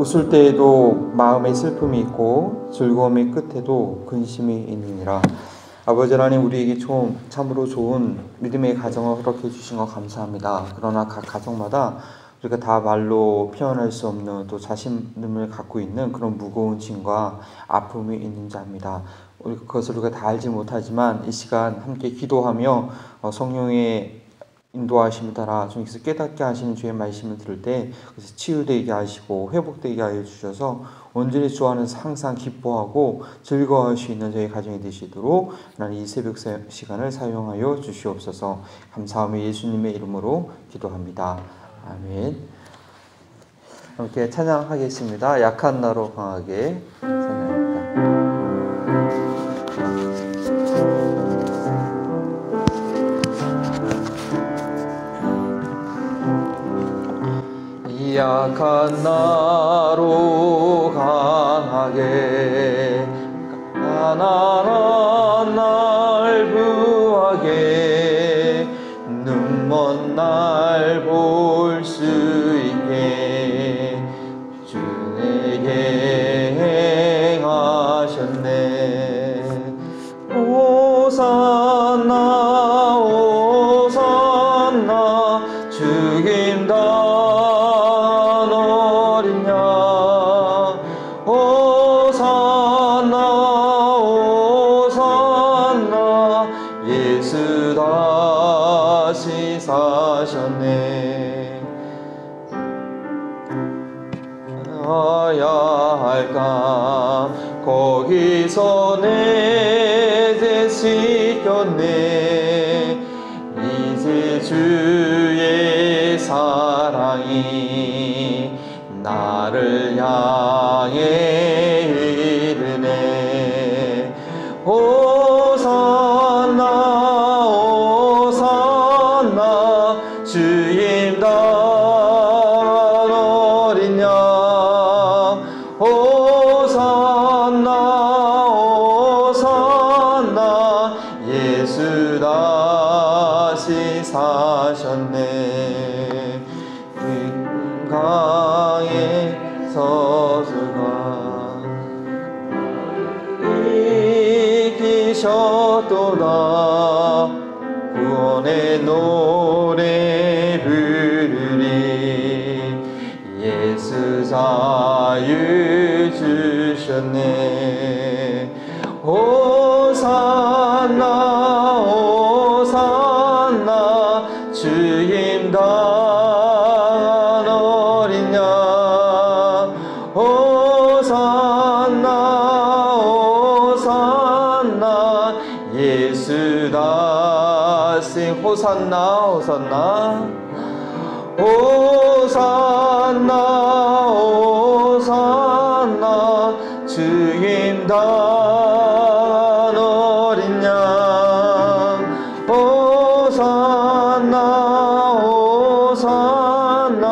웃을 때에도 마음에 슬픔이 있고 즐거움의 끝에도 근심이 있느니라. 아버지 하나님, 우리에게 참으로 좋은 믿음의 가정을 허락해 주신 것 감사합니다. 그러나 각 가정마다 우리가 다 말로 표현할 수 없는 또 자신을 갖고 있는 그런 무거운 짐과 아픔이 있는 자입니다. 그것을 우리가 다 알지 못하지만 이 시간 함께 기도하며 성령의 인도하심을 따라 주님께서 깨닫게 하시는 주의 말씀을 들을 때 그래서 치유되게 하시고 회복되게 하여 주셔서 온전히 주 안에서 항상 기뻐하고 즐거워할 수 있는 저희 가정이 되시도록 하나님 이 새벽 시간을 사용하여 주시옵소서. 감사하며 예수님의 이름으로 기도합니다. 아멘. 함께 찬양하겠습니다. 약한 나로 강하게 찬양합니다. 약한 나로 강하게 가난한 날 부하게 눈먼 날 볼 수 있게 주 내게 행하셨네. 호산나 호산나 죽임다 사셨네. 가야 할까 거기서 내 죄 씻겼네. 이제 주의 사랑이 나를 향해 이르네. 주임 단 어린 양 호산나 호산나 예수 다시 사셨네. 큰 강에 서수가 이기셨도다. 구원의 노래 부르리. 예수 자유 주셨네. 호산나 호산나 주임 단 어린 양 호산나 호산나 예수 다시 호산나 호산나 호산나 호산나 주임 단 어린 양 호산나 호산나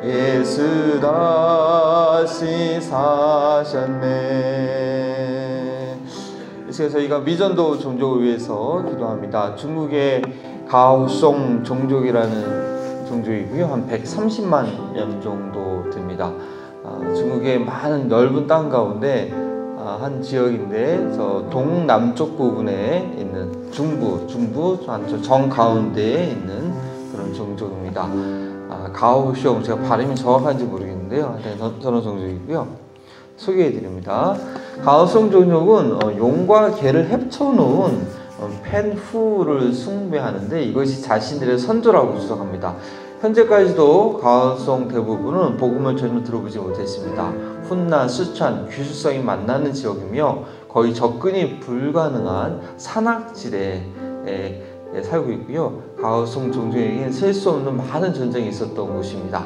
예수 다시 사셨네. 그래서 저희가 미전도 종족을 위해서 기도합니다. 중국의 가오송 종족이라는 종족이고요. 한 130만 년 정도 됩니다. 중국의 많은 넓은 땅 가운데 한 지역인데 저 동남쪽 부분에 있는 중부 정 가운데에 있는 그런 종족입니다. 가오숑, 제가 발음이 정확한지 모르겠는데요. 저런 종족이고요. 소개해드립니다. 가오숑 종족은 용과 개를 합쳐놓은 펜후를 숭배하는데 이것이 자신들의 선조라고 주장합니다. 현재까지도 가오숑 대부분은 복음을 전혀 들어보지 못했습니다. 훈난, 쓰촨, 귀수성이 만나는 지역이며 거의 접근이 불가능한 산악지대에 살고 있고요. 가오숑 종족에게는 셀 수 없는 많은 전쟁이 있었던 곳입니다.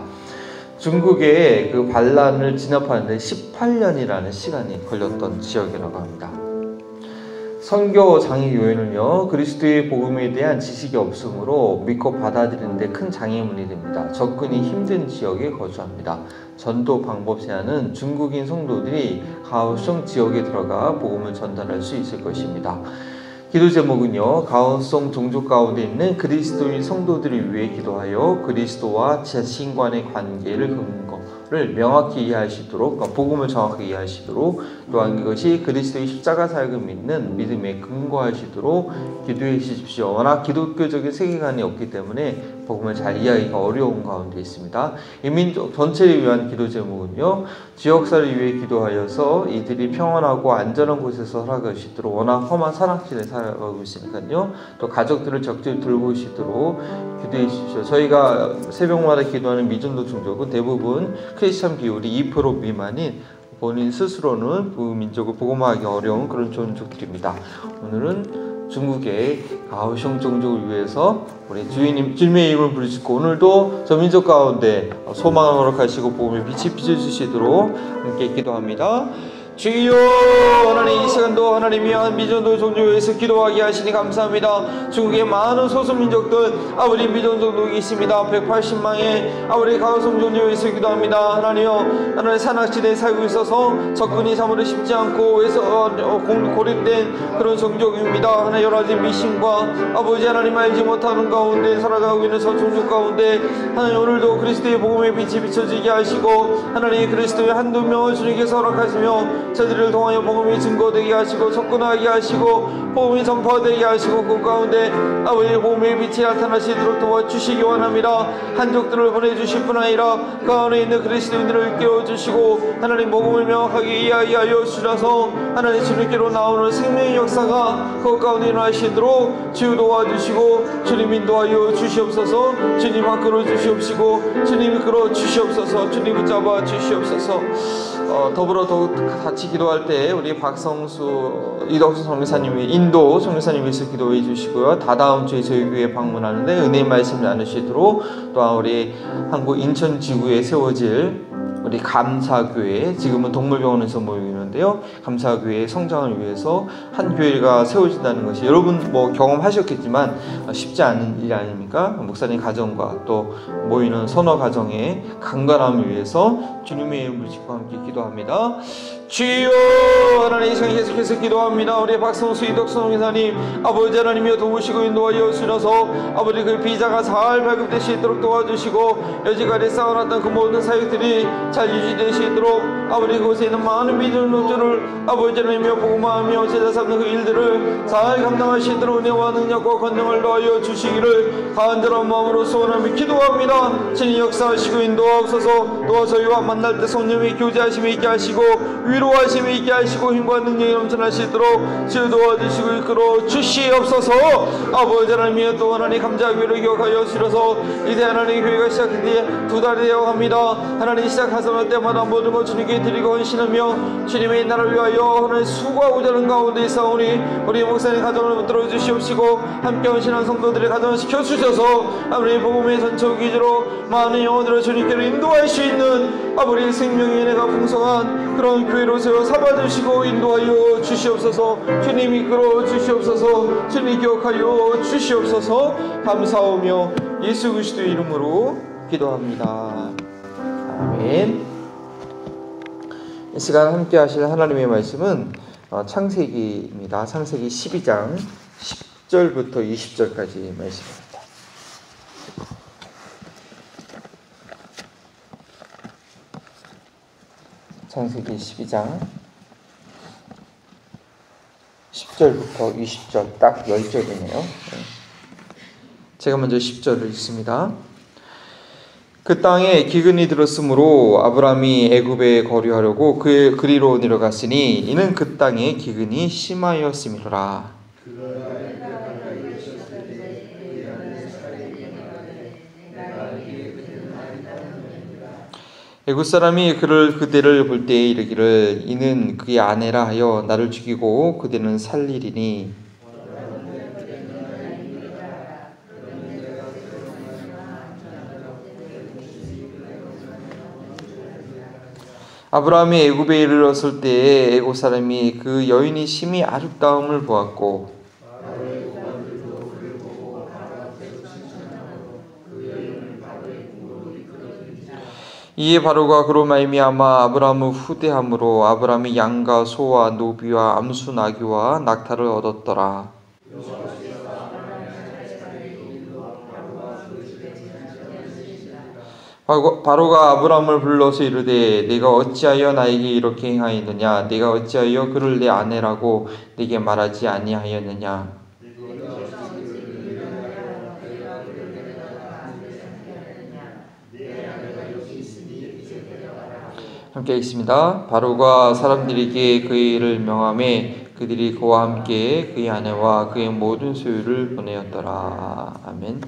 중국의 그 반란을 진압하는데 18년이라는 시간이 걸렸던 지역이라고 합니다. 선교 장애 요인은요, 그리스도의 복음에 대한 지식이 없으므로 믿고 받아들이는 데 큰 장애물이 됩니다. 접근이 힘든 지역에 거주합니다. 전도 방법 제한은 중국인 성도들이 가오숑 지역에 들어가 복음을 전달할 수 있을 것입니다. 기도 제목은요, 가오숑 종족 가운데 있는 그리스도인 성도들을 위해 기도하여 그리스도와 자신 간의 관계를 명확히 이해하시도록, 그러니까 복음을 정확하게 이해하시도록, 또한 그것이 그리스도의 십자가 사역을 믿는 믿음에 근거하시도록 기도해 주십시오. 워낙 기독교적인 세계관이 없기 때문에 복음을 잘 이해하기가 어려운 가운데 있습니다. 이 민족 전체를 위한 기도 제목은요, 지역사를 위해 기도하여서 이들이 평안하고 안전한 곳에서 살아가시도록, 워낙 험한 산악지대에 살아가고 있으니까요, 또 가족들을 적절히 돌보시도록 기도해 주십시오. 저희가 새벽마다 기도하는 미전도 종족은 대부분 크리스천 비율이 2% 미만인 본인 스스로는 부민족을 복음화하기 어려운 그런 종족들입니다. 오늘은 중국의 가오숑 종족을 위해서 우리 주님의 이름을 부르시고, 오늘도 저 민족 가운데 소망을 허락하시고 복음의 빛이 비춰주시도록 함께 기도합니다. 주여, 하나님 이 시간도 하나님이 한 미전도 종족에서 기도하게 하시니 감사합니다. 중국의 많은 소수민족들 아버지 미전종족이 있습니다. 180만의 아버지 가오숑 종족에서 기도합니다. 하나님여, 하나님 산악지대에 살고 있어서 접근이 참으로 쉽지 않고 고립된 그런 종족입니다. 하나님 여러 가지 미신과 아버지 하나님 알지 못하는 가운데 살아가고 있는 저 종족 가운데 하나님 오늘도 그리스도의 복음의 빛이 비춰지게 하시고, 하나님 그리스도의 한두 명을 주님께서 허락하시며 저들을 통하여 복음이 증거되게 하시고 접근하게 하시고 복음이 전파되게 하시고 그 가운데 아버지 복음의 빛이 나타나시도록 도와주시기 원합니다. 한족들을 보내주실 뿐 아니라 그 안에 있는 그리스도인들을 깨워주시고 하나님 복음을 명확하게 이해하게 하여 주셔서 하나님 주님께로 나오는 생명의 역사가 그 가운데 일어나시도록 주여 도와주시고 주님 인도하여 주시옵소서. 주님 이끌어 주시옵시고 주님 이끌어 주시옵소서. 주님 붙잡아 주시옵소서. 더불어 더욱 같이 기도할 때 우리 박성수 이덕수 성교사님이 인도 성교사님께서 기도해 주시고요. 다다음 주에 저희 교회 방문하는데 은혜의 말씀 나누시도록, 또한 우리 한국 인천 지구에 세워질 우리 감사교회, 지금은 동물병원에서 모이고 있는데요, 감사교회의 성장을 위해서 한 교회가 세워진다는 것이 여러분 경험하셨겠지만 쉽지 않은 일이 아닙니까? 목사님 가정과 또 모이는 선호 가정의 강건함을 위해서 주님의 이름을 짓고 함께 기도합니다. 주여, 하나님 이 시간 계속해서 기도합니다. 우리 박성수 이덕수 목사님 아버지 하나님이여 도우시고 인도하여 주셔서 아버지 그 비자가 잘 발급될 수 있도록 도와주시고 여지까지 쌓아놨던 그 모든 사역들이 잘 유지될 수 있도록 아버지 그곳에 있는 많은 믿음들을 아버지 하나님이여 복음화하며 제자 삼는 그 일들을 잘 감당하시도록 은혜와 능력과 권능을 더하여 주시기를 간절한 마음으로 소원하며 기도합니다. 주님 역사하시고 인도하옵소서. 또 저희와 만날 때 성령의 교제하심이 있게 하시고 위로하심이 있게 하시고 힘과 능력이 넘쳐나시도록 주여 도와주시고 이끌어 주시옵소서. 아버지 하나님이여 또 하나님 감사하기를 기억하여 주셔서 이제 하나님 교회가 시작된 뒤에 2달이 되어 갑니다. 하나님 시작하자마자 때마다 모든 것 주님께 드리고 헌신하며 주님의 나라를 위하여 하나님 수고하고자 하는 가운데 있사오니 우리 목사님 가정을 붙들어 주시옵시고 함께 헌신한 성도들의 가정을 지켜주셔서 아버지 복음의 전초 기지로 많은 영혼들을 주님께로 인도할 수 있는 아버지 생명의 은혜가 풍성한 그런 교회로 세워 삼아주시고 인도하여 주시옵소서. 주님 이끌어 주시옵소서. 주님 기억하여 주시옵소서. 감사하며 예수 그리스도의 이름으로 기도합니다. 아멘. 이 시간 함께 하실 하나님의 말씀은 창세기입니다. 창세기 12장 10절부터 20절까지 말씀입니다. 창세기 12장 10절부터 20절 딱 10절이네요. 제가 먼저 10절을 읽습니다. 그 땅에 기근이 들었으므로 아브람이 애굽에 거류하려고 그리로 내려갔으니 이는 그 땅에 기근이 심하였음이로라. 애굽 사람이 그대를 볼 때에 이르기를 이는 그의 아내라 하여 나를 죽이고 그대는 살리리니 아브라함이 애굽에 이르렀을 때에 애굽 사람이 그 여인이 심히 아름다움을 보았고 이에 바로가 그로 말미암아 아브라함을 후대함으로 아브라함이 양과 소와 노비와 암수 나귀와 낙타를 얻었더라. 바로가 아브라함을 불러서 이르되 네가 어찌하여 나에게 이렇게 행하였느냐 네가 어찌하여 그를 내 아내라고 네게 말하지 아니하였느냐. 함께 읽습니다. 바로가 사람들에게 그의 일을 명하매 그들이 그와 함께 그의 아내와 그의 모든 소유를 보내었더라. 아멘.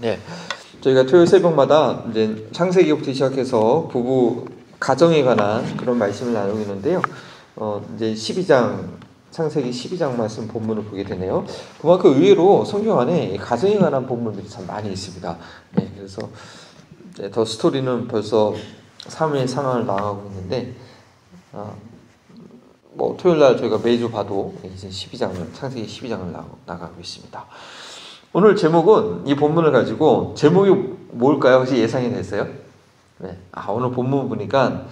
네, 저희가 토요일 새벽마다 이제 창세기부터 시작해서 부부 가정에 관한 그런 말씀을 나누고 있는데요. 이제 12장 창세기 12장 말씀 본문을 보게 되네요. 그만큼 의외로 성경 안에 가정에 관한 본문들이 참 많이 있습니다. 네, 그래서 더 스토리는 벌써 3회 상황을 나가고 있는데 뭐 토요일날 저희가 매주 봐도 이제 12장을 창세기 12장을 나가고 있습니다. 오늘 제목은 이 본문을 가지고 제목이 뭘까요? 혹시 예상이 됐어요? 네. 오늘 본문 보니까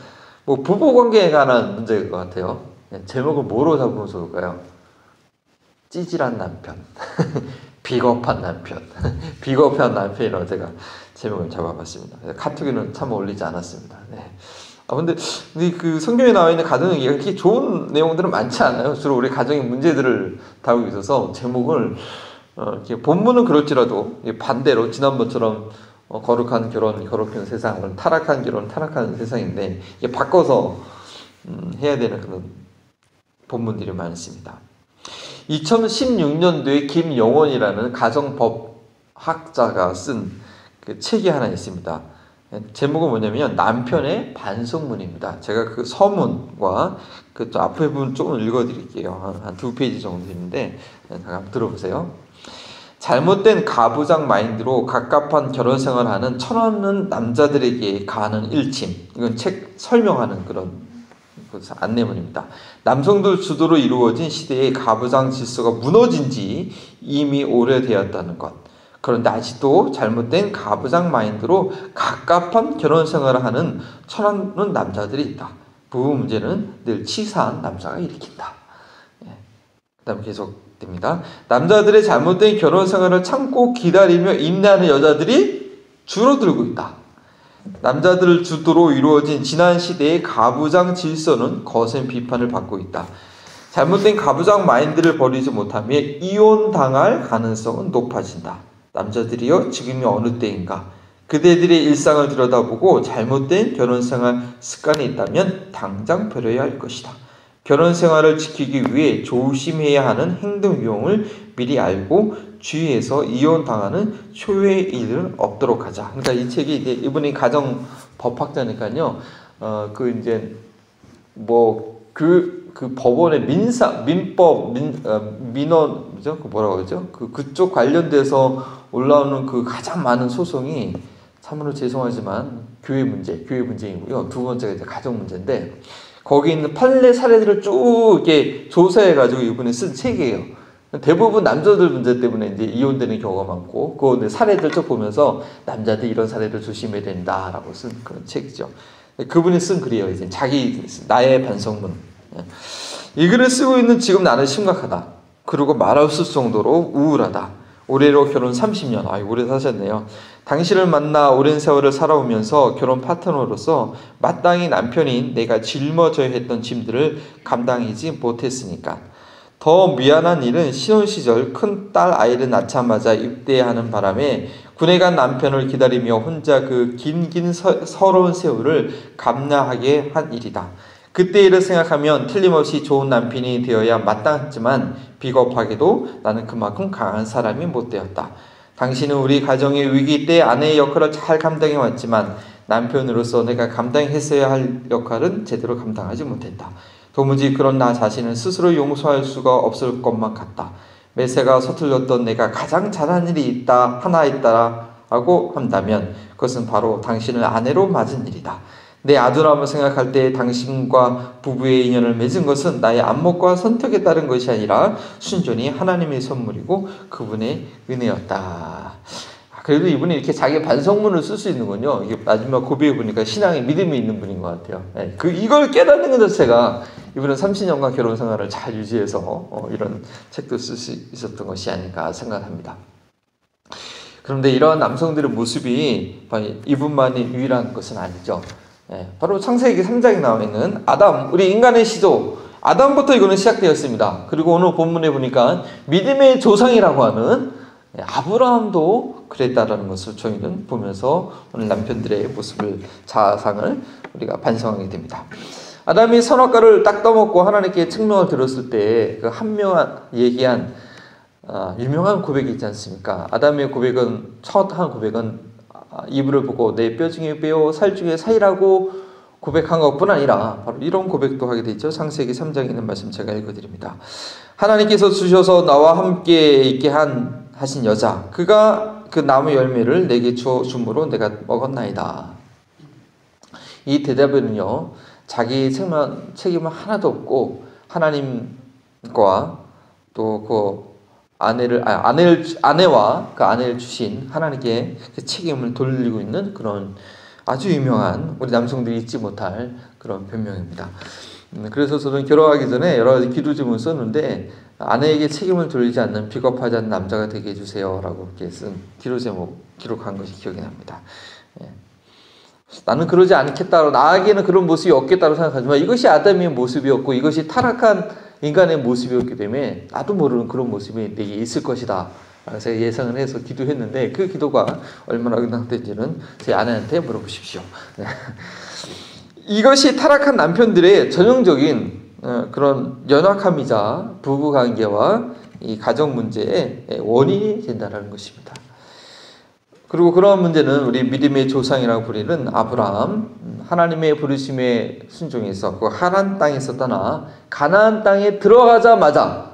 뭐 부부관계에 관한 문제일 것 같아요. 네. 제목을 뭐로 잡으면 좋을까요? 찌질한 남편, 비겁한 남편, 비겁한 남편이라고 제가 제목을 잡아봤습니다. 카톡에는 참 어울리지 않았습니다. 네. 근데 그 성경에 나와 있는 가정 얘기가 그렇게 좋은 내용들은 많지 않아요. 주로 우리 가정의 문제들을 다루고 있어서 제목을 이렇게 본문은 그럴지라도 반대로 지난번처럼 거룩한 결혼, 거룩한 세상, 타락한 결혼, 타락한 세상인데 이게 바꿔서 해야 되는 그런 본문들이 많습니다. 2016년도에 김영원이라는 가정법학자가 쓴 그 책이 하나 있습니다. 제목은 뭐냐면 남편의 반성문입니다. 제가 그 서문과 그 앞에 부분 조금 읽어드릴게요. 한 2페이지 정도 있는데 한번 들어보세요. 잘못된 가부장 마인드로 갑갑한 결혼 생활하는 철없는 남자들에게 가하는 일침. 이건 책 설명하는 그런 안내문입니다. 남성들 주도로 이루어진 시대의 가부장 질서가 무너진 지 이미 오래되었다는 것. 그런데 아직도 잘못된 가부장 마인드로 갑갑한 결혼 생활을 하는 철없는 남자들이 있다. 부부 문제는 늘 치사한 남자가 일으킨다. 그 다음 계속됩니다. 남자들의 잘못된 결혼 생활을 참고 기다리며 인내하는 여자들이 줄어들고 있다. 남자들 주도로 이루어진 지난 시대의 가부장 질서는 거센 비판을 받고 있다. 잘못된 가부장 마인드를 버리지 못하면 이혼당할 가능성은 높아진다. 남자들이여 지금이 어느 때인가? 그대들의 일상을 들여다보고 잘못된 결혼생활 습관이 있다면 당장 버려야 할 것이다. 결혼생활을 지키기 위해 조심해야 하는 행동 유형을 미리 알고 주의해서 이혼당하는 초유의 일은 없도록 하자. 그러니까 이 책이 이제 이분이 가정법학자니까요. 그 법원의 민법, 민원, 그죠? 뭐라고 그러죠? 그쪽 관련돼서 올라오는 그 가장 많은 소송이 참으로 죄송하지만 교회 문제이고요. 두 번째가 이제 가정 문제인데 거기 있는 판례 사례들을 쭉 이렇게 조사해가지고 이분이 쓴 책이에요. 대부분 남자들 문제 때문에 이제 이혼되는 경우가 많고, 그 사례들 쭉 보면서 남자들 이런 사례를 조심해야 된다라고 쓴 그런 책이죠. 그분이 쓴 글이에요. 이제 나의 반성문. 이 글을 쓰고 있는 지금 나는 심각하다. 그리고 말할 수 정도로 우울하다. 올해로 결혼 30년. 오래 사셨네요. 당신을 만나 오랜 세월을 살아오면서 결혼 파트너로서 마땅히 남편인 내가 짊어져야 했던 짐들을 감당하지 못했으니까. 더 미안한 일은 신혼 시절 큰 딸 아이를 낳자마자 입대하는 바람에 군에 간 남편을 기다리며 혼자 그 긴 서러운 세월을 감내하게 한 일이다. 그때 일을 생각하면 틀림없이 좋은 남편이 되어야 마땅했지만 비겁하게도 나는 그만큼 강한 사람이 못 되었다. 당신은 우리 가정의 위기 때 아내의 역할을 잘 감당해 왔지만 남편으로서 내가 감당했어야 할 역할은 제대로 감당하지 못했다. 도무지 그런 나 자신을 스스로 용서할 수가 없을 것만 같다. 매세가 서툴렀던 내가 가장 잘한 일이 하나 있다라고 한다면 그것은 바로 당신을 아내로 맞은 일이다. 내 아들함을 생각할 때 당신과 부부의 인연을 맺은 것은 나의 안목과 선택에 따른 것이 아니라 순전히 하나님의 선물이고 그분의 은혜였다. 그래도 이분이 이렇게 자기 반성문을 쓸 수 있는군요. 이게 마지막 고백해 보니까 신앙에 믿음이 있는 분인 것 같아요. 이걸 깨닫는 것 자체가 이분은 30년간 결혼 생활을 잘 유지해서 이런 책도 쓸 수 있었던 것이 아닌가 생각합니다. 그런데 이러한 남성들의 모습이 이분만이 유일한 것은 아니죠. 바로 창세기 3장에 나와 있는 아담, 우리 인간의 시조, 아담부터 이거는 시작되었습니다. 그리고 오늘 본문에 보니까 믿음의 조상이라고 하는 아브라함도 그랬다라는 것을 저희는 보면서 오늘 남편들의 모습을, 자상을 우리가 반성하게 됩니다. 아담이 선악과를 딱 떠먹고 하나님께 책망을 들었을 때 그 한 명한 얘기한 유명한 고백이 있지 않습니까? 아담의 고백은, 첫 한 고백은 이불을 보고 내 뼈 중에 뼈, 살 중에 살이라고 고백한 것뿐 아니라 바로 이런 고백도 하게 되죠. 창세기 3장에 있는 말씀 제가 읽어드립니다. 하나님께서 주셔서 나와 함께 있게 하신 여자, 그가 그 나무 열매를 내게 주어 줌으로 내가 먹었나이다. 이 대답에는요, 자기 책임은 하나도 없고 하나님과 또 그 아내와 그 아내를 주신 하나님께 그 책임을 돌리고 있는 그런 아주 유명한, 우리 남성들이 잊지 못할 그런 변명입니다. 그래서 저는 결혼하기 전에 여러 가지 기도 제목을 썼는데, 아내에게 책임을 돌리지 않는 비겁하지 않는 남자가 되게 해주세요 라고 이렇게 쓴 기도 제목 기록한 것이 기억이 납니다. 나는 그러지 않겠다고, 나에게는 그런 모습이 없겠다고 생각하지만 이것이 아담의 모습이었고 이것이 타락한 인간의 모습이었기 때문에 나도 모르는 그런 모습이 내게 있을 것이다 라고 제가 예상을 해서 기도했는데, 그 기도가 얼마나 응답된지는 제 아내한테 물어보십시오. 이것이 타락한 남편들의 전형적인 그런 연약함이자 부부관계와 이 가정 문제의 원인이 된다는 것입니다. 그리고 그러한 문제는 우리 믿음의 조상이라고 부르는 아브라함, 하나님의 부르심에 순종해서 그 하란 땅에서 떠나 가나안 땅에 들어가자마자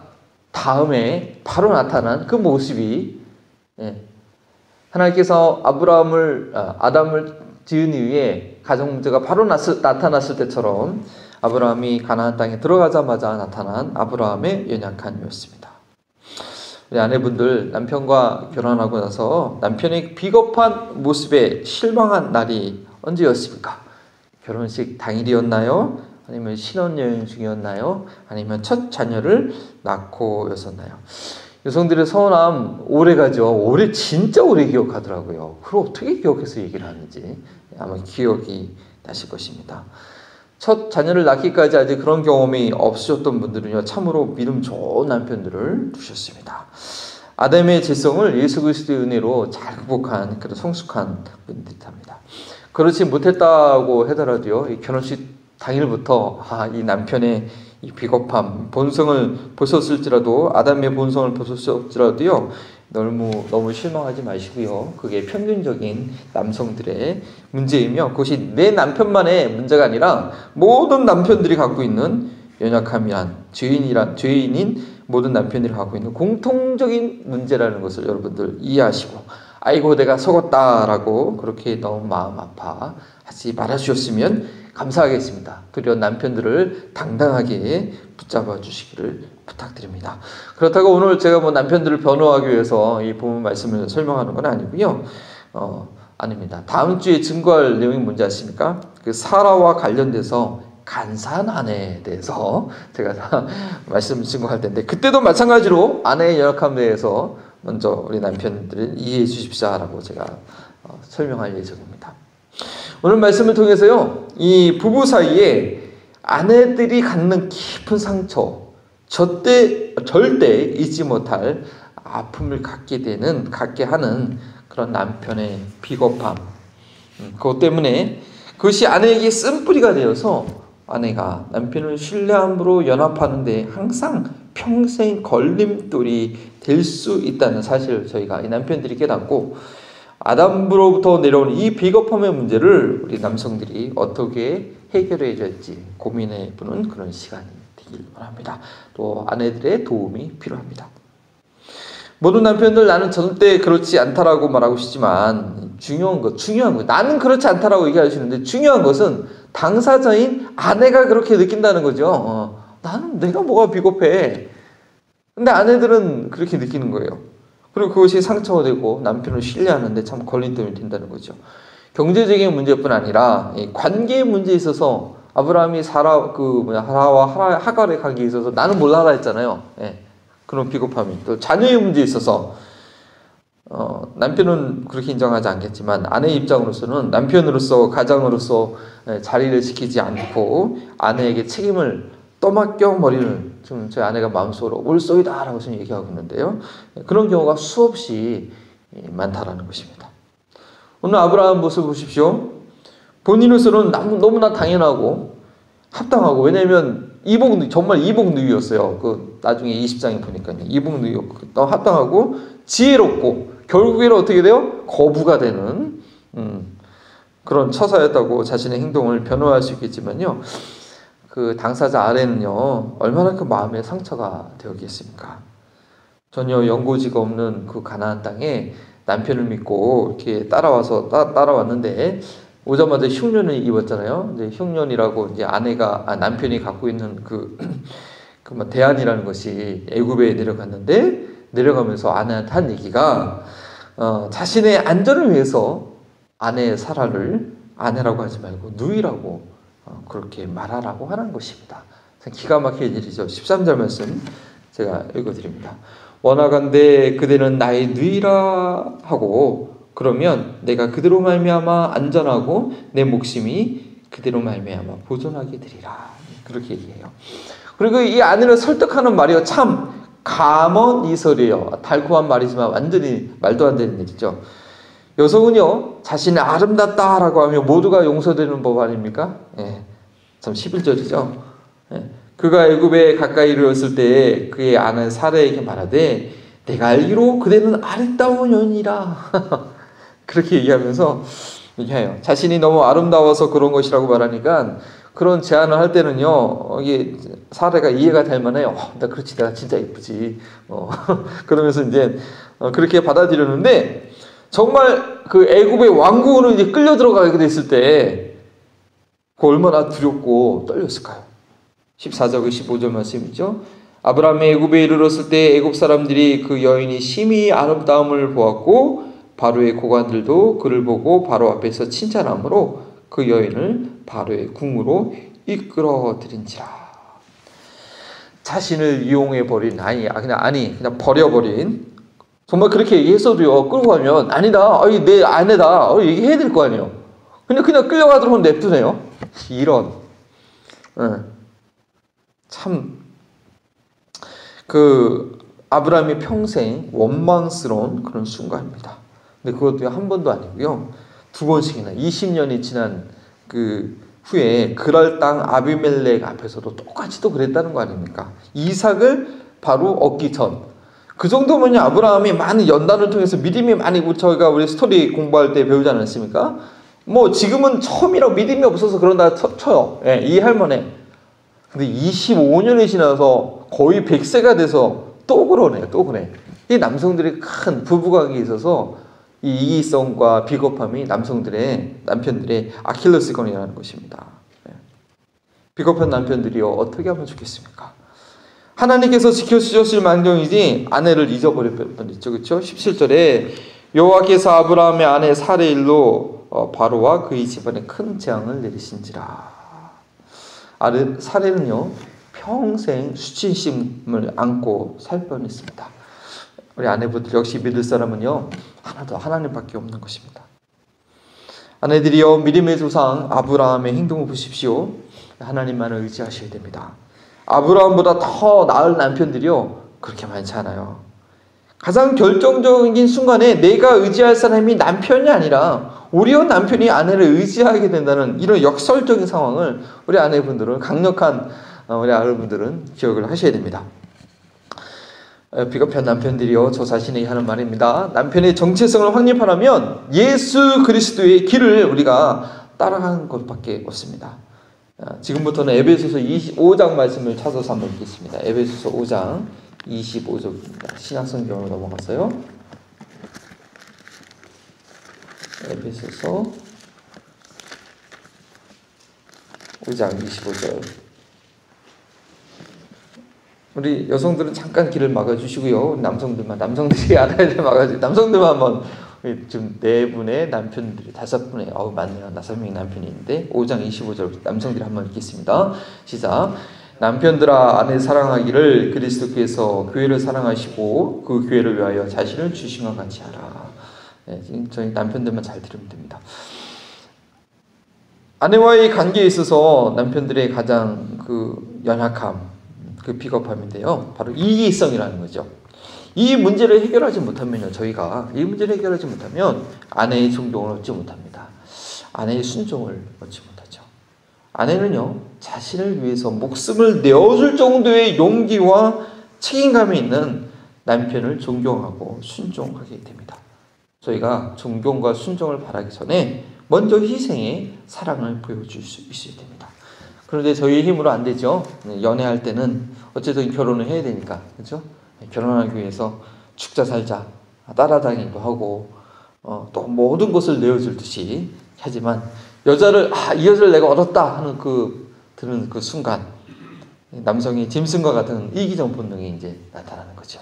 다음에 바로 나타난 그 모습이, 하나님께서 아담을 지은 이후에 가정 문제가 바로 나타났을 때처럼 아브라함이 가나안 땅에 들어가자마자 나타난 아브라함의 연약함이었습니다. 우리 아내분들, 남편과 결혼하고 나서 남편의 비겁한 모습에 실망한 날이 언제였습니까? 결혼식 당일이었나요? 아니면 신혼여행 중이었나요? 아니면 첫 자녀를 낳고였었나요? 여성들의 서운함 오래 가죠. 오래, 진짜 오래 기억하더라고요. 그걸 어떻게 기억해서 얘기를 하는지 아마 기억이 나실 것입니다. 첫 자녀를 낳기까지 아직 그런 경험이 없으셨던 분들은요, 참으로 믿음 좋은 남편들을 두셨습니다. 아담의 죄성을 예수 그리스도의 은혜로 잘 극복한 그런 성숙한 분들입니다. 그렇지 못했다고 하더라도요, 이 결혼식 당일부터 이 남편의 이 비겁함, 본성을 보셨을지라도, 아담의 본성을 보셨을지라도요, 너무 실망하지 마시고요. 그게 평균적인 남성들의 문제이며 그것이 내 남편만의 문제가 아니라 모든 남편들이 갖고 있는 연약함이란 죄인인 모든 남편들이 갖고 있는 공통적인 문제라는 것을 여러분들 이해하시고, 아이고 내가 속았다라고 그렇게 너무 마음 아파하지 말아주셨으면 감사하겠습니다. 그리고 남편들을 당당하게 붙잡아 주시기를 부탁드립니다. 그렇다고 오늘 제가 남편들을 변호하기 위해서 이 본문 말씀을 설명하는 건 아니고요. 아닙니다. 다음 주에 증거할 내용이 뭔지 아십니까? 그 사라와 관련돼서 간사한 아내에 대해서 제가 말씀을 증거할 텐데, 그때도 마찬가지로 아내의 연약함에 대해서 먼저 우리 남편들을 이해해 주십시오라고 제가 설명할 예정입니다. 오늘 말씀을 통해서요, 이 부부 사이에 아내들이 갖는 깊은 상처, 절대 잊지 못할 아픔을 갖게 하는 그런 남편의 비겁함, 그것 때문에 그것이 아내에게 쓴뿌리가 되어서 아내가 남편을 신뢰함으로 연합하는데 항상 평생 걸림돌이 될 수 있다는 사실을 저희가 이 남편들이 깨닫고, 아담으로부터 내려온 이 비겁함의 문제를 우리 남성들이 어떻게 해결해 줄지 고민해 보는 그런 시간이 되길 바랍니다. 또 아내들의 도움이 필요합니다. 모든 남편들 나는 절대 그렇지 않다라고 말하고 싶지만 중요한 거 나는 그렇지 않다라고 얘기하시는데, 중요한 것은 당사자인 아내가 그렇게 느낀다는 거죠. 나는 내가 뭐가 비겁해. 근데 아내들은 그렇게 느끼는 거예요. 그리고 그것이 상처가 되고 남편을 신뢰하는데 참 걸림돌이 된다는 거죠. 경제적인 문제뿐 아니라 관계의 문제에 있어서 아브라함이 하라와 하갈에 가기에 있어서 나는 몰라 하라 했잖아요. 그런 비겁함이, 또 자녀의 문제에 있어서 남편은 그렇게 인정하지 않겠지만 아내의 입장으로서는 남편으로서 가장으로서 자리를 지키지 않고 아내에게 책임을 떠맡겨 버리는 지금 저희 아내가 마음속으로 올소이다라고 지금 얘기하고 있는데요. 그런 경우가 수없이 많다라는 것입니다. 오늘 아브라함 모습 보십시오. 본인으로서는 너무나 당연하고 합당하고, 왜냐하면 정말 이복누이였어요. 그 나중에 20장에 보니까요. 이복누이였고 또 합당하고 지혜롭고 결국에는 어떻게 돼요? 거부가 되는 그런 처사였다고 자신의 행동을 변호할 수 있겠지만요. 그 당사자 아내는요, 얼마나 그 마음의 상처가 되었겠습니까? 전혀 연고지가 없는 그 가나안 땅에 남편을 믿고 이렇게 따라왔는데 오자마자 흉년을 입었잖아요. 이제 흉년이라고 이제 남편이 갖고 있는 그 대안이라는 것이 애굽에 내려갔는데, 내려가면서 아내한테 한 얘기가 자신의 안전을 위해서 아내의 사라를 아내라고 하지 말고 누이라고 그렇게 말하라고 하는 것입니다. 기가 막힐 일이죠. 13절 말씀 제가 읽어드립니다. 원하건대 그대는 나의 누이라 하고, 그러면 내가 그대로 말미암아 안전하고 내 목숨이 그대로 말미암아 보존하게 되리라. 그렇게 얘기해요. 그리고 이 아내를 설득하는 말이요, 참 감언 이설이에요. 달콤한 말이지만 완전히 말도 안 되는 일이죠. 여성은요, 자신이 아름답다라고 하면 모두가 용서되는 법 아닙니까? 참 11절이죠. 그가 애굽에 가까이 이르렀을 때 그의 아내 사라에게 말하되 내가 알기로 그대는 아름다운 여인이라. 그렇게 얘기하면서 얘기해요. 자신이 너무 아름다워서 그런 것이라고 말하니까 그런 제안을 할 때는요, 이게 사례가 이해가 될 만해요. 나 그렇지, 내가 진짜 예쁘지. 그러면서 이제 그렇게 받아들였는데, 정말 그 애굽의 왕궁으로 이제 끌려 들어가게 됐을 때 그 얼마나 두렵고 떨렸을까요? 14절 15절 말씀이죠. 아브라함이 애굽에 이르렀을 때 애굽 사람들이 그 여인이 심히 아름다움을 보았고 바로의 고관들도 그를 보고 바로 앞에서 칭찬함으로 그 여인을 바로의 궁으로 이끌어들인지라. 자신을 이용해 버린, 그냥 버려버린, 정말 그렇게 얘기했어도요, 끌고 가면 아니다, 내 아내다 얘기해야 될 거 아니에요. 그냥 끌려가도록 냅두네요. 이런 참 그 아브라함이 평생 원망스러운 그런 순간입니다. 근데 그것도 한 번도 아니고요, 두 번씩이나 20년이 지난 그 후에 그랄 땅 아비멜렉 앞에서도 똑같이 또 그랬다는 거 아닙니까? 이삭을 바로 얻기 전, 그 정도면요 아브라함이 많은 연단을 통해서 믿음이 많이, 저희가 우리 스토리 공부할 때 배우지 않았습니까? 뭐 지금은 처음이라고 믿음이 없어서 그런다 쳐요. 이해할 만해. 근데 25년이 지나서 거의 100세가 돼서 또 그러네요. 또 그래. 이 남성들이 큰 부부관계에 있어서 이 이기성과 비겁함이 남편들의 아킬레스건이라는 것입니다. 비겁한 남편들이요, 어떻게 하면 좋겠습니까? 하나님께서 지켜주셨을 망정이지 아내를 잊어버릴 뻔했죠. 그렇죠? 17절에 여호와께서 아브라함의 아내 사레 일로 바로와 그의 집안에 큰 재앙을 내리신지라. 사레는요 평생 수치심을 안고 살 뻔했습니다. 우리 아내분들 역시 믿을 사람은요 하나도 하나님밖에 없는 것입니다. 아내들이여, 믿음의 조상 아브라함의 행동을 보십시오. 하나님만을 의지하셔야 됩니다. 아브라함보다 더 나을 남편들이요 그렇게 많지 않아요. 가장 결정적인 순간에 내가 의지할 사람이 남편이 아니라 오히려 남편이 아내를 의지하게 된다는 이런 역설적인 상황을 우리 아내분들은, 강력한 우리 아내분들은 기억을 하셔야 됩니다. 비겁한 남편들이요, 저 자신에게 하는 말입니다. 남편의 정체성을 확립하려면 예수 그리스도의 길을 우리가 따라가는 것밖에 없습니다. 지금부터는 에베소서 25장 말씀을 찾아서 한번 읽겠습니다. 에베소서 5장 25절입니다. 신약성경으로 넘어갔어요. 에베소서 5장 25절. 우리 여성들은 잠깐 길을 막아주시고요. 남성들이 알아야 될 막아주세요. 남성들만 한번, 지금 4분의 남편들이, 5분의, 맞네요. 5명의 남편이 있는데 5장 25절 남성들이 한번 읽겠습니다. 시작. 남편들아 아내 사랑하기를 그리스도께서 교회를 사랑하시고 그 교회를 위하여 자신을 주신 것 같이 하라. 네, 저희 남편들만 잘 들으면 됩니다. 아내와의 관계에 있어서 남편들의 가장 그 연약함, 그 비겁함인데요. 바로 이기성이라는 거죠. 이 문제를 해결하지 못하면요, 저희가 이 문제를 해결하지 못하면 아내의 존경을 얻지 못합니다. 아내의 순종을 얻지 못하죠. 아내는요, 자신을 위해서 목숨을 내어줄 정도의 용기와 책임감이 있는 남편을 존경하고 순종하게 됩니다. 저희가 존경과 순종을 바라기 전에 먼저 희생의 사랑을 보여줄 수 있어야 됩니다. 그런데 저희의 힘으로 안 되죠. 연애할 때는 어쨌든 결혼을 해야 되니까, 그렇죠? 결혼하기 위해서 죽자 살자 따라다니기도 하고 또 모든 것을 내어줄 듯이 하지만 여자를 이 여자를 내가 얻었다 하는 드는 그 순간 남성의 짐승과 같은 이기적 본능이 이제 나타나는 거죠.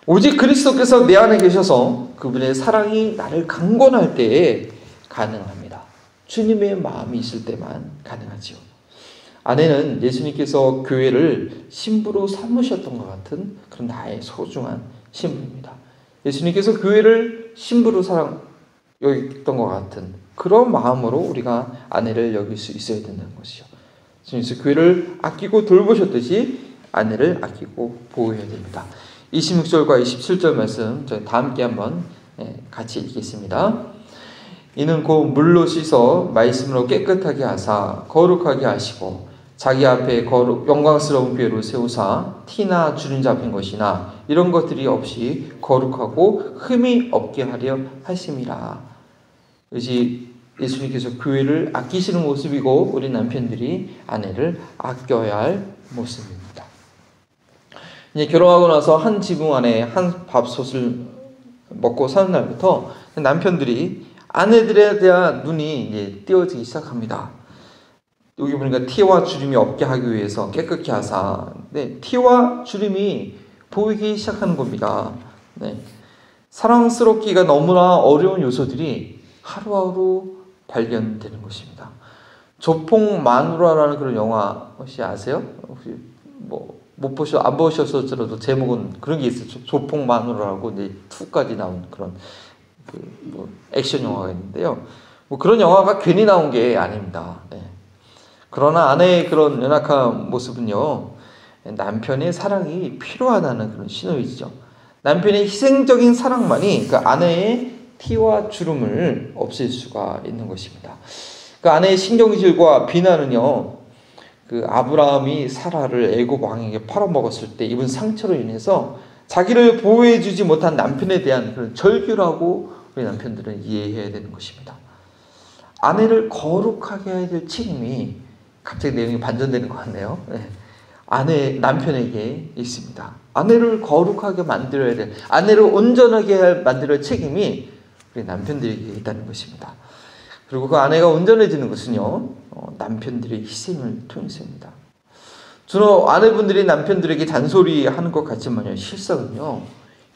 오직 그리스도께서 내 안에 계셔서 그분의 사랑이 나를 강권할 때에 가능합니다. 주님의 마음이 있을 때만 가능하지요. 아내는 예수님께서 교회를 신부로 삼으셨던 것 같은 그런 나의 소중한 신부입니다. 예수님께서 교회를 신부로 여겼던 것 같은 그런 마음으로 우리가 아내를 여길 수 있어야 된다는 것이죠. 예수님께서 교회를 아끼고 돌보셨듯이 아내를 아끼고 보호해야 됩니다. 26절과 27절 말씀 저희 다 함께 한번 같이 읽겠습니다. 이는 곧 물로 씻어 말씀으로 깨끗하게 하사 거룩하게 하시고 자기 앞에 영광스러운 궤로 세우사 티나 주름 잡힌 것이나 이런 것들이 없이 거룩하고 흠이 없게 하려 하심이라. 이것이 예수님께서 교회를 아끼시는 모습이고 우리 남편들이 아내를 아껴야 할 모습입니다. 이제 결혼하고 나서 한 지붕 안에 한 밥솥을 먹고 사는 날부터 남편들이 아내들에 대한 눈이 이제 띄어지기 시작합니다. 여기 보니까 티와 주름이 없게 하기 위해서 깨끗게 하사. 네, 티와 주름이 보이기 시작하는 겁니다. 네, 사랑스럽기가 너무나 어려운 요소들이 하루하루 발견되는 것입니다. 조폭 마누라라는 그런 영화 혹시 아세요? 혹시 안 보셨을지라도 제목은 그런 게 있어요. 조폭 마누라라고 이제 2까지 나온 그런 액션 영화가 있는데요. 그런 영화가 괜히 나온 게 아닙니다. 네. 그러나 아내의 그런 연약한 모습은요, 남편의 사랑이 필요하다는 그런 신호이죠. 남편의 희생적인 사랑만이 그 아내의 티와 주름을 없앨 수가 있는 것입니다. 그 아내의 신경질과 비난은요, 그 아브라함이 사라를 애굽 왕에게 팔아먹었을 때 입은 상처로 인해서 자기를 보호해주지 못한 남편에 대한 그런 절규라고 우리 남편들은 이해해야 되는 것입니다. 아내를 거룩하게 해야 될 책임이 갑자기 내용이 반전되는 것 같네요. 네. 남편에게 있습니다. 아내를 거룩하게 만들어야 될, 아내를 온전하게 만들어야 할 책임이 우리 남편들에게 있다는 것입니다. 그리고 그 아내가 온전해지는 것은요, 남편들의 희생을 통해서입니다. 주로 아내분들이 남편들에게 잔소리하는 것 같지만요, 실상은요,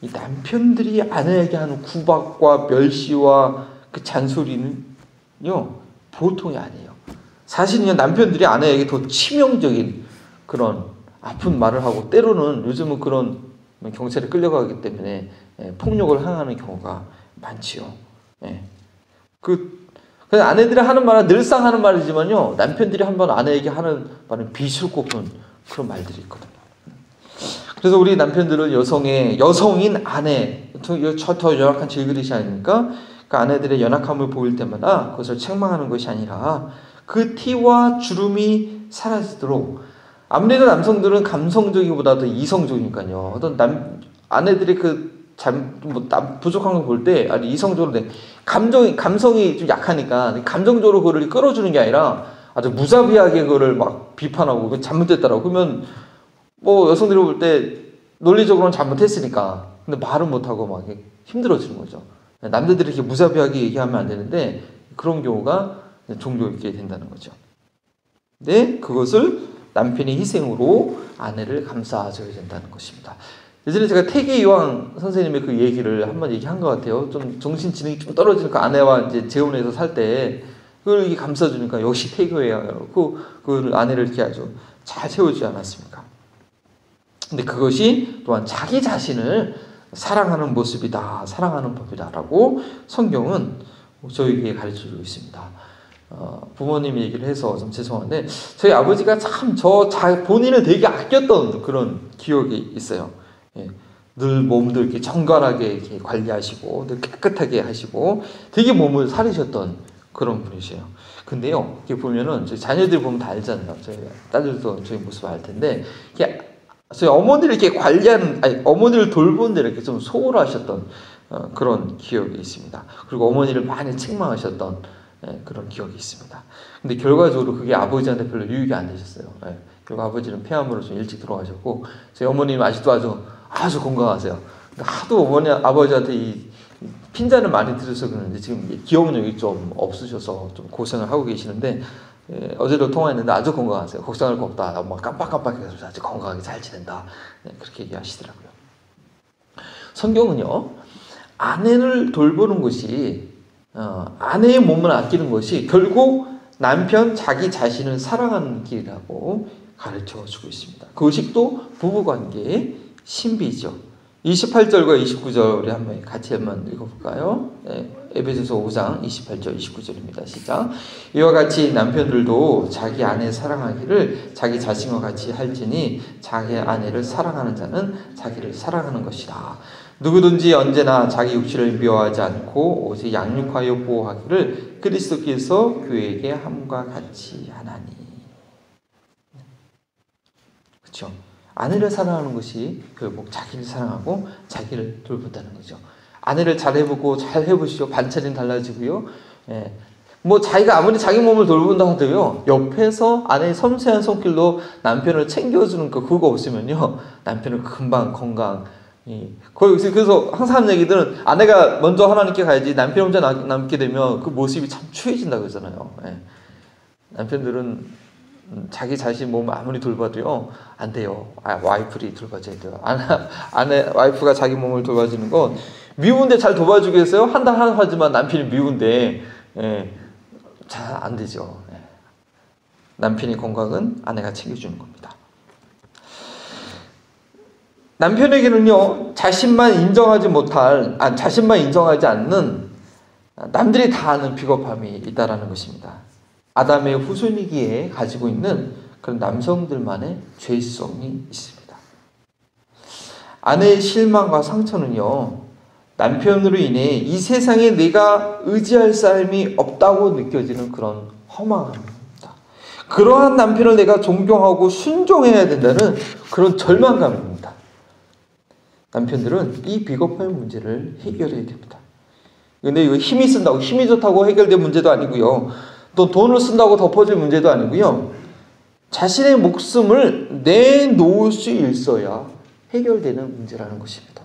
이 남편들이 아내에게 하는 구박과 멸시와 그 잔소리는요, 보통이 아니에요. 사실은요, 남편들이 아내에게 더 치명적인 그런 아픈 말을 하고, 때로는 요즘은 그런 경찰에 끌려가기 때문에 폭력을 행하는 경우가 많지요. 그래서 아내들이 하는 말은 늘상 하는 말이지만요, 남편들이 한번 아내에게 하는 말은 비수를 꼽는 그런 말들이 있거든요. 그래서 우리 남편들은 여성인 아내, 더 연약한 질그릇이 아닙니까? 그 아내들의 연약함을 보일 때마다 그것을 책망하는 것이 아니라 그 티와 주름이 사라지도록, 아무래도 남성들은 감성적이보다도 이성적이니까요. 어떤 아내들이 부족한 걸 볼 때, 이성적으로 감성이 좀 약하니까 감정적으로 그걸 끌어주는 게 아니라 아주 무자비하게 그거를 막 비판하고 잘못됐다라고. 그러면 여성들이 볼 때 논리적으로는 잘못했으니까, 근데 말은 못하고 막 힘들어지는 거죠. 남자들이 이렇게 무자비하게 얘기하면 안 되는데 그런 경우가 종종 있게 된다는 거죠. 근데 그것을 남편의 희생으로 아내를 감싸줘야 된다는 것입니다. 예전에 제가 태계이왕 선생님의 그 얘기를 한번 얘기한 것 같아요. 좀 정신지능이 좀 떨어지는 그 아내와 이제 재혼해서 살 때 그걸 이렇게 감싸주니까 역시 태교해야 하고 그걸 아내를 이렇게 아주 잘 세우지 않았습니까? 근데 그것이 또한 자기 자신을 사랑하는 모습이다, 사랑하는 법이다라고 성경은 저에게 가르쳐주고 있습니다. 부모님 얘기를 해서 좀 죄송한데 저희 아버지가 참 본인을 되게 아꼈던 그런 기억이 있어요. 예, 늘 몸도 이렇게 정갈하게 이렇게 관리하시고 늘 깨끗하게 하시고 되게 몸을 사리셨던 그런 분이세요. 근데요, 이렇게 보면은 저희 자녀들이 보면 다 알잖아요. 저희 딸들도 저희 모습을 알 텐데 이게 저희 어머니를 이렇게 어머니를 돌보는데 이렇게 좀 소홀하셨던 그런 기억이 있습니다. 그리고 어머니를 많이 책망하셨던 그런 기억이 있습니다. 근데 결과적으로 그게 아버지한테 별로 유익이 안 되셨어요. 결국 아버지는 폐암으로 좀 일찍 돌아가셨고 저희 어머니는 아직도 아주 건강하세요. 하도 아버지한테 이 핀잔을 많이 들여서 그러는데 지금 기억력이 좀 없으셔서 좀 고생을 하고 계시는데 어제도 통화했는데 아주 건강하세요. 걱정할 거 없다. 막 깜빡깜빡해서 아주 건강하게 잘 지낸다. 그렇게 얘기하시더라고요. 성경은요, 아내를 돌보는 것이 아내의 몸을 아끼는 것이 결국 남편 자기 자신을 사랑하는 길이라고 가르쳐주고 있습니다. 그것이 또 부부관계의 신비죠. 28절과 29절에 한번 같이 읽어볼까요? 에베소서 5장 28절 29절입니다. 시작. 이와 같이 남편들도 자기 아내 사랑하기를 자기 자신과 같이 할지니 자기 아내를 사랑하는 자는 자기를 사랑하는 것이다. 누구든지 언제나 자기 육체를 미워하지 않고 오직 양육하여 보호하기를 그리스도께서 교회에게 함과 같이 하나니. 그렇죠? 아내를 사랑하는 것이 결국 자기를 사랑하고 자기를 돌본다는 거죠. 아내를 잘 해보고 잘 해보시죠. 반차림 달라지고요. 뭐 자기가 아무리 자기 몸을 돌본다 하더라도 옆에서 아내의 섬세한 손길로 남편을 챙겨주는 그거 없으면요, 남편은 금방 건강. 그래서 항상 하는 얘기들은 아내가 먼저 하나님께 가야지 남편 혼자 남게 되면 그 모습이 참 추해진다고 그러잖아요. 남편들은 자기 자신 몸 아무리 돌봐도요 안 돼요. 와이프를 돌봐줘야 돼요. 와이프가 자기 몸을 돌봐주는 건 미운데 잘 돌봐주겠어요? 한다 하지만 남편이 미운데 잘 안 되죠. 남편의 건강은 아내가 챙겨주는 겁니다. 남편에게는요 자신만 인정하지 않는 남들이 다 아는 비겁함이 있다라는 것입니다. 아담의 후손이기에 가지고 있는 그런 남성들만의 죄성이 있습니다. 아내의 실망과 상처는요, 남편으로 인해 이 세상에 내가 의지할 사람이 없다고 느껴지는 그런 허망함입니다. 그러한 남편을 내가 존경하고 순종해야 된다는 그런 절망감입니다. 남편들은 이 비겁함의 문제를 해결해야 됩니다. 근데 이거 힘이 좋다고 해결된 문제도 아니고요. 또 돈을 쓴다고 덮어질 문제도 아니고요. 자신의 목숨을 내놓을 수 있어야 해결되는 문제라는 것입니다.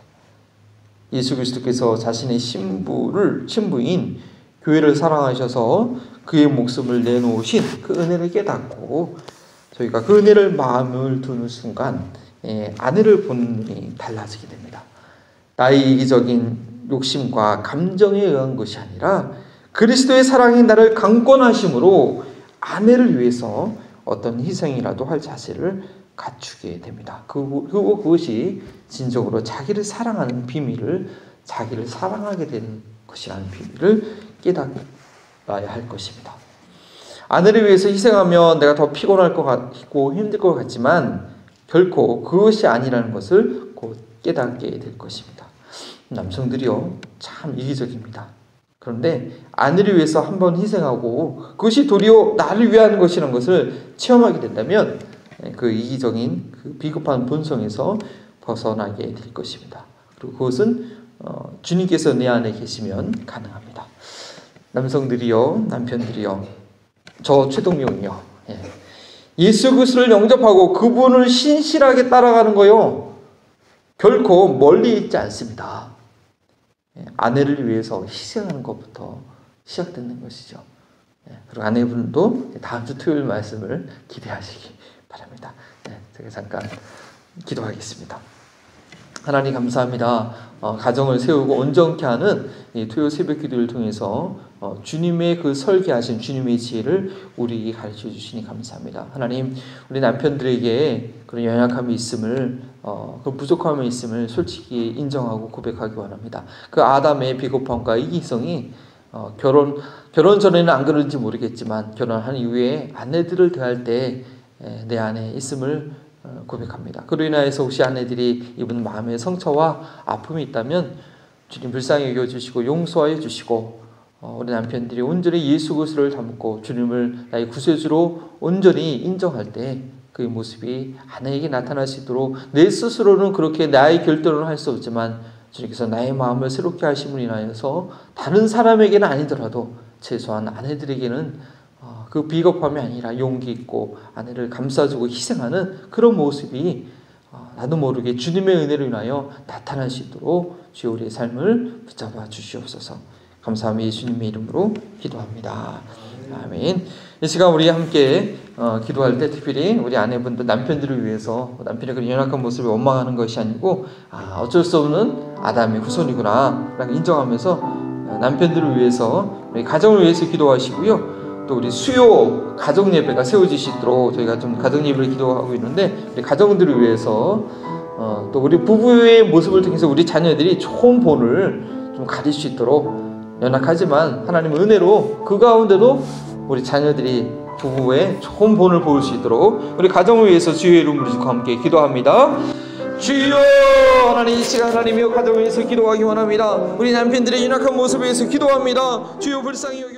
예수 그리스도께서 자신의 신부인 교회를 사랑하셔서 그의 목숨을 내놓으신 그 은혜를 깨닫고 저희가 그 은혜를 마음을 두는 순간 아내를 보는 눈이 달라지게 됩니다. 나의 이기적인 욕심과 감정에 의한 것이 아니라 그리스도의 사랑이 나를 강권하심으로 아내를 위해서 어떤 희생이라도 할 자세를 갖추게 됩니다. 그것이 진정으로 자기를 사랑하는 비밀을, 자기를 사랑하게 되는 것이라는 비밀을 깨달아야 할 것입니다. 아내를 위해서 희생하면 내가 더 피곤할 것 같고 힘들 것 같지만 결코 그것이 아니라는 것을 곧 깨닫게 될 것입니다. 남성들이요 참 이기적입니다. 그런데 아내를 위해서 한번 희생하고 그것이 도리어 나를 위한 것이라는 것을 체험하게 된다면 그 이기적인 그 비겁한 본성에서 벗어나게 될 것입니다. 그리고 그것은 주님께서 내 안에 계시면 가능합니다. 남편들이요, 저 최동용이요. 예수 그리스도를 영접하고 그분을 신실하게 따라가는 거요. 결코 멀리 있지 않습니다. 아내를 위해서 희생하는 것부터 시작되는 것이죠. 그리고 아내분도 다음 주 토요일 말씀을 기대하시기 바랍니다. 제가 잠깐 기도하겠습니다. 하나님 감사합니다. 가정을 세우고 온전케 하는 이 토요 새벽 기도를 통해서 주님의 그 설계하신 주님의 지혜를 우리에게 가르쳐 주시니 감사합니다. 하나님, 우리 남편들에게 그런 연약함이 있음을, 그 부족함이 있음을 솔직히 인정하고 고백하기 원합니다. 그 아담의 비겁함과 이기성이 결혼 전에는 안 그런지 모르겠지만 결혼한 이후에 아내들을 대할 때 내 안에 있음을 고백합니다. 그로 인하여서 혹시 아내들이 입은 마음의 상처와 아픔이 있다면 주님 불쌍히 여겨주시고 용서하여 주시고 우리 남편들이 온전히 예수 그리스도를 닮고 주님을 나의 구세주로 온전히 인정할 때 그 모습이 아내에게 나타날 수 있도록 내 스스로는 그렇게 나의 결단을 할 수 없지만 주님께서 나의 마음을 새롭게 하심을 인하여서 다른 사람에게는 아니더라도 최소한 아내들에게는 그 비겁함이 아니라 용기 있고 아내를 감싸주고 희생하는 그런 모습이 나도 모르게 주님의 은혜로 인하여 나타날 수 있도록 주여 우리의 삶을 붙잡아 주시옵소서. 감사하며 예수님의 이름으로 기도합니다. 아멘. 이 시간 우리 함께 기도할 때 특별히 우리 아내분들 남편들을 위해서 남편의 그런 연약한 모습을 원망하는 것이 아니고 어쩔 수 없는 아담의 후손이구나 라고 인정하면서 남편들을 위해서 우리 가정을 위해서 기도하시고요. 또 우리 수요 가정 예배가 세워지시도록 저희가 좀 가정 예배를 기도하고 있는데 우리 가정들을 위해서 또 우리 부부의 모습을 통해서 우리 자녀들이 좋은 본을 좀 가질 수 있도록 연약하지만 하나님의 은혜로 그 가운데도 우리 자녀들이 부부의 좋은 본을 보일 수 있도록 우리 가정을 위해서 주의 이름으로 함께 기도합니다. 주여 하나님, 이 시간 하나님이여 가정을 위해서 기도하기 원합니다. 우리 남편들의 연약한 모습에 대해서 기도합니다. 주여 불쌍히 여겨